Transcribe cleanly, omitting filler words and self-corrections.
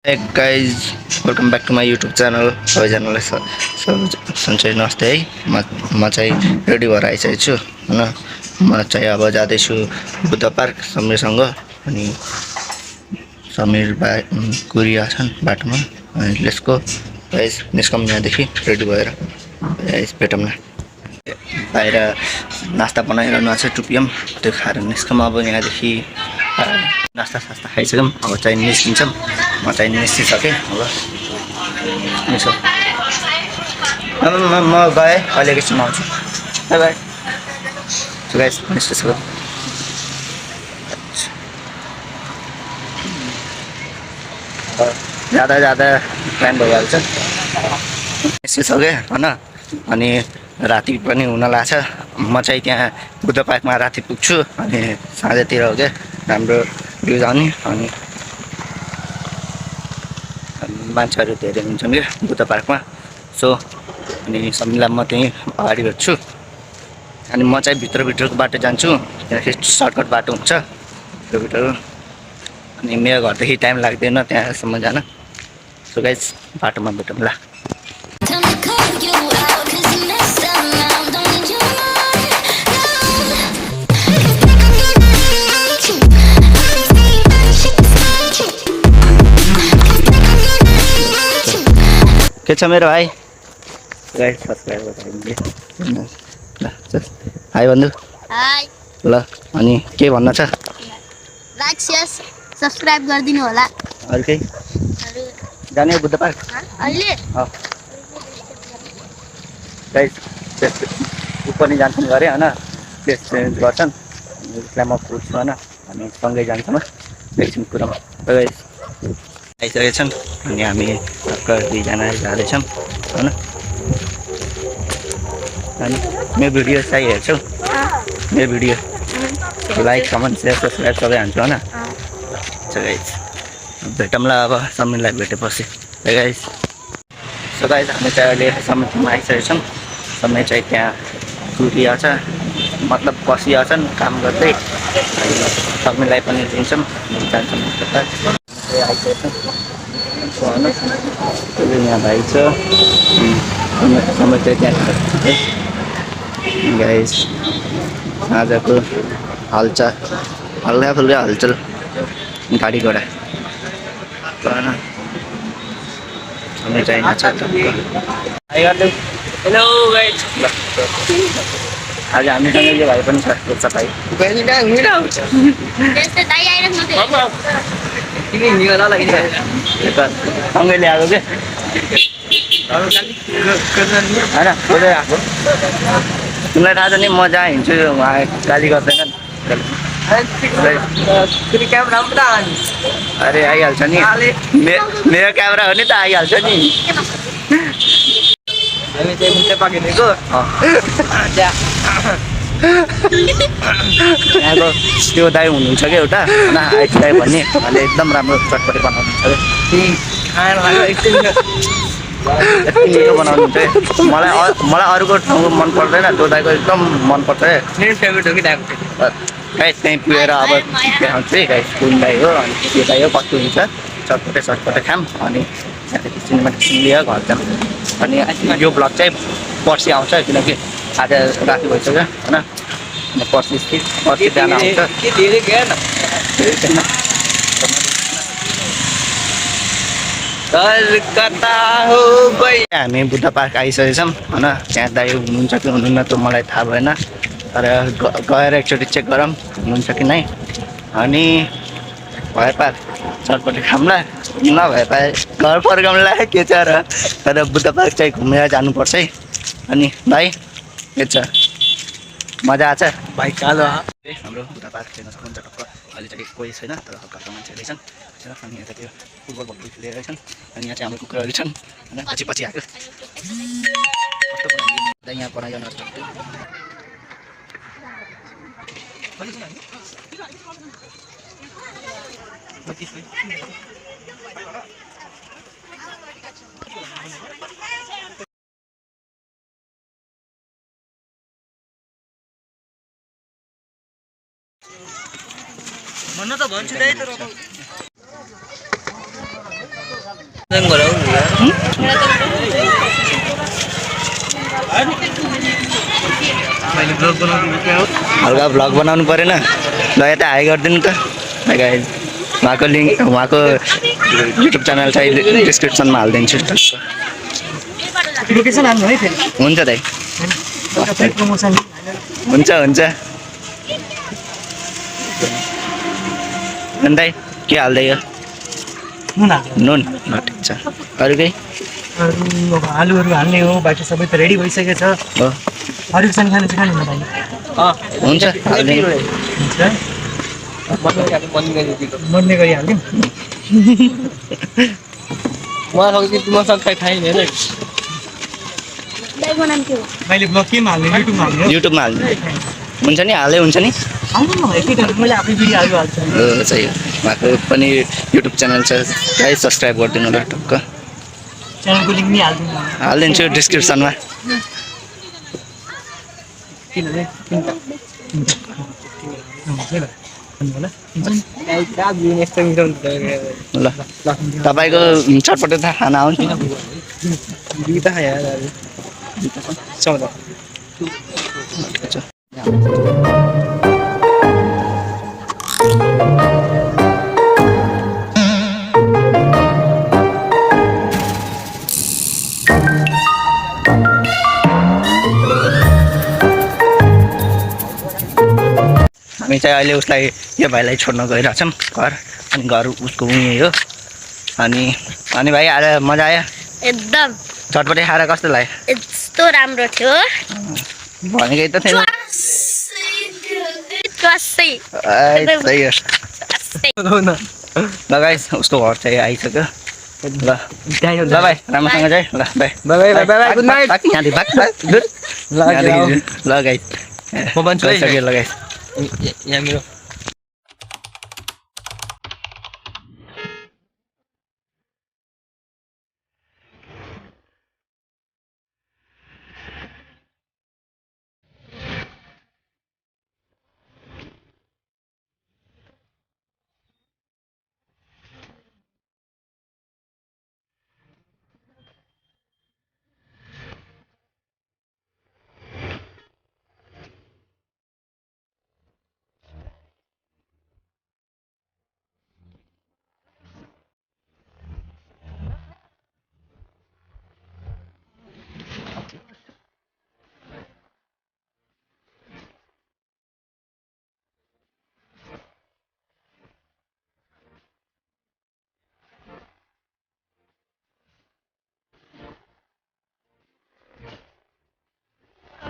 Hey guys, welcome back to my YouTube channel. सबैजनालाई सन्चै नमस्ते है। म चाहिँ रेडी भएर आइसकेको छु हैन। म चाहिँ अब जाँदैछु बुद्ध पार्क समीरसँग अनि समीर कुरिया छन् बाटोमा अनि लेट्स गो गाइस निस्कौँ यहाँदेखि रेडी भएर गाइस भेटौँ न। बाहिर नास्ता बनाइरहनु भएको छ 2 PM त्यो खाएर निस्कौँ अब यहाँदेखि नास्ता सास्ता खाइसक्यौँ अब चाहिँ निस्किन्छौँ म चाहिँ निस्किसकेँ अब निस्कौँ म गएँ अहिले एकैछिनमा आउँछु बाई बाई सो गाइस निस्किसक्यो जाँदा जाँदा प्लान भइहाल्छ निस्किसकेँ होइन अनि राति पनि हुन लाग्छ म चाहिँ त्यहाँ बुद्ध पार्कमा राति पुग्छु अनि साँझतिर हो क्या राम्रो भ्युज आउने अनि मान्छेहरू धेरै हुन्छन् क्या बुद्ध पार्कमा सो अनि समीरलाई म त्यहीँ अगाडि भेट्छु अनि म चाहिँ भित्रको बाटो जान्छु त्यहाँ सर्टकट बाटो हुन्छ भित्रभित्र अनि मेरो घरदेखि टाइम लाग्दैन त्यहाँसम्म जान सो गाइस बाटोमा भेटौँला के छ मेरो भाइ गाइस सब्स्क्राइब गरिदिनु ल हाई बन्धु हाई ल अनि के भन्न छ लाइक शेयर सब्स्क्राइब गरिदिनु होला अरु केही जाने बुद्ध पार्क अहिले गाइस ऊपर नि जान्छन् गरे हैन टेस्ट चेन्ज गर्छन् उसलाई म पुग्छु हैन हामी सँगै जान्छौँ एकछिन कुरामा गाइस आइसकेका छन् अनि हामी भर्खर 2 जना जाँदैछौँ हैन अनि मेरो भिडियो चाहिँ हेर्छौ मेरो video like comment share subscribe सबै हान्छु हैन सो गाइस भेटौँला अब समीरलाई भेटेपछि गाइस सो गाइस हामी चाहिँ अहिले समीरमा आइसकेका छौँ समय चाहिँ त्यहाँ कुरिया छ मतलब बसिया छन् काम गर्दै समीरलाई पनि दिन्छौँ जान्छौँ आइसकेका छौँ यहाँ भाइ छ समय चाहिँ त्यहाँ गाइस आजको हल्का फुल्का हलचल गाडी घोडा समय चाहिँ यहाँ छ हेलो गाइस आज हामीसँग यो भाइ पनि छ भाइ त्यस्तै दाइ आइराख्नु थियो तिमी निगला लागि सँगै ल्याएको के होइन खोजेर आएको तिमीलाई थाहा छ नि म जहाँ हिँड्छु उहाँ गाली गर्दैन क्यामेरा पनि अरे आइहाल्छ नि मेरो क्यामेरा हो नि त आइहाल्छ नि हामी चाहिँ मुन्टे पाकिदिएको यहाँको त्यो दाइ हुनुहुन्छ क्या एउटा आइस दाइ भन्ने उहाँले एकदम राम्रो चटपटी बनाउनुहुन्छ त्यही खाएर लाग्यो एकछिन यति मिठो बनाउनुहुन्छ मलाई अरूको ठाउँको मन पर्दैन त्यो दाइको एकदम मनपर्छ है मेरो फेभरेट हो कि दाइको गाइस त्यहीँ पुगेर अब देखाउँछु है गाइस कुन दाइ हो अनि त्यो दाइ हो कस्तो हुन्छ चटपटे खाम अनि त्यहाँदेखि सिनेमा लिएर घर जाऊँ अनि यो ब्लग चाहिँ पर्सि आउँछ किनकि आज राति भइसक्यो होइन अनि पर्सि बिहान आउँछ के धेरै ज्ञान कलकत्ता हो हामी बुद्ध पार्क आइसकेका छौँ होइन त्यहाँ दाइ हुनुहुन्छ कि हुनुहुन्न त्यो मलाई थाहा भएन तर गएर एकचोटि चेक गरौँ हुनुहुन्छ कि नै अनि भए पार चटपटी खाउँला नभए पाए घर फर्काउँला के छ र तर बुद्ध पार्क चाहिँ घुमेर जानुपर्छ है अनि भाइ के छ मजा आछ भाइ कालो हाम्रो बुद्ध पार्क हेर्न सक्नुहुन्छ टक्क अहिले चाहिँ कोही छैन तर हल्का हल्का मान्छेहरू छन् अनि यता त्यो फुटबल भक्कु खेलेर छन् अनि यहाँ चाहिँ हाम्रो कुकुरहरू छन् होइन पछि पछि आएको कस्तो बनाइदियो यहाँ बनाइरहनु भन्न त भन्छु दाइ तर हल्का भ्लग बनाउनु परेन ल यता हाई गरिदिनु त गाइज उहाँको लिङ्क उहाँको युट्युब च्यानल चाहिँ डिस्क्रिप्सनमा हालिदिन्छु लोकेसन हाल्नु है फेरि हुन्छ दाइ प्रमोसन हुन्छ हुन्छ अनि दाइ के हाल्दै हो नुन हाल्नु नुन ल ठिक छ अरू केही अरू अब आलुहरू हाल्ने हो बाँकी सबै त रेडी भइसकेको छ हो हरियो सानी खानु चाहिँ खानु भाइ हुन्छ हालिदिनु हुन्छ मर्ने गरी हालिदिउँ दाइको नाम के हो मैले ब्लग केमा हाल्ने युट्युबमा हाल्ने हो युट्युबमा हाल्नु हुन्छ नि हाल्दै हुन्छ नि हाल्नु न एकैचोटि मैले आफै भिडियोहरू हाल्छु हो चाहिँ उहाँको पनि युट्युब च्यानल छ है सब्सक्राइब गरिदिनु ल टक्क च्यानलको लिङ्क नि हालिदिनु हालिदिन्छु डिस्क्रिप्सनमा किनभने ल तपाईँको चटपटे त खाना आउँछ हामी चाहिँ अहिले उसलाई यो भाइलाई छोड्न गइरहेछौँ घर अनि घर उसको उहीँ हो अनि भाइ आएर मजा आयो एकदम चटपटे खाएर कस्तो लाग्यो यस्तो राम्रो थियो भनेकै त थिएन ट्वासै सही हो ल गाइस उसको घर चाहिँ आइसक्यो ल भाइ राम्रोसँग चाहिँ ल बाई गुड नाइट यहाँदेखि भाग ल गाइस म भन्छु है गइसक्यो ल गाइस यहाँ मेरो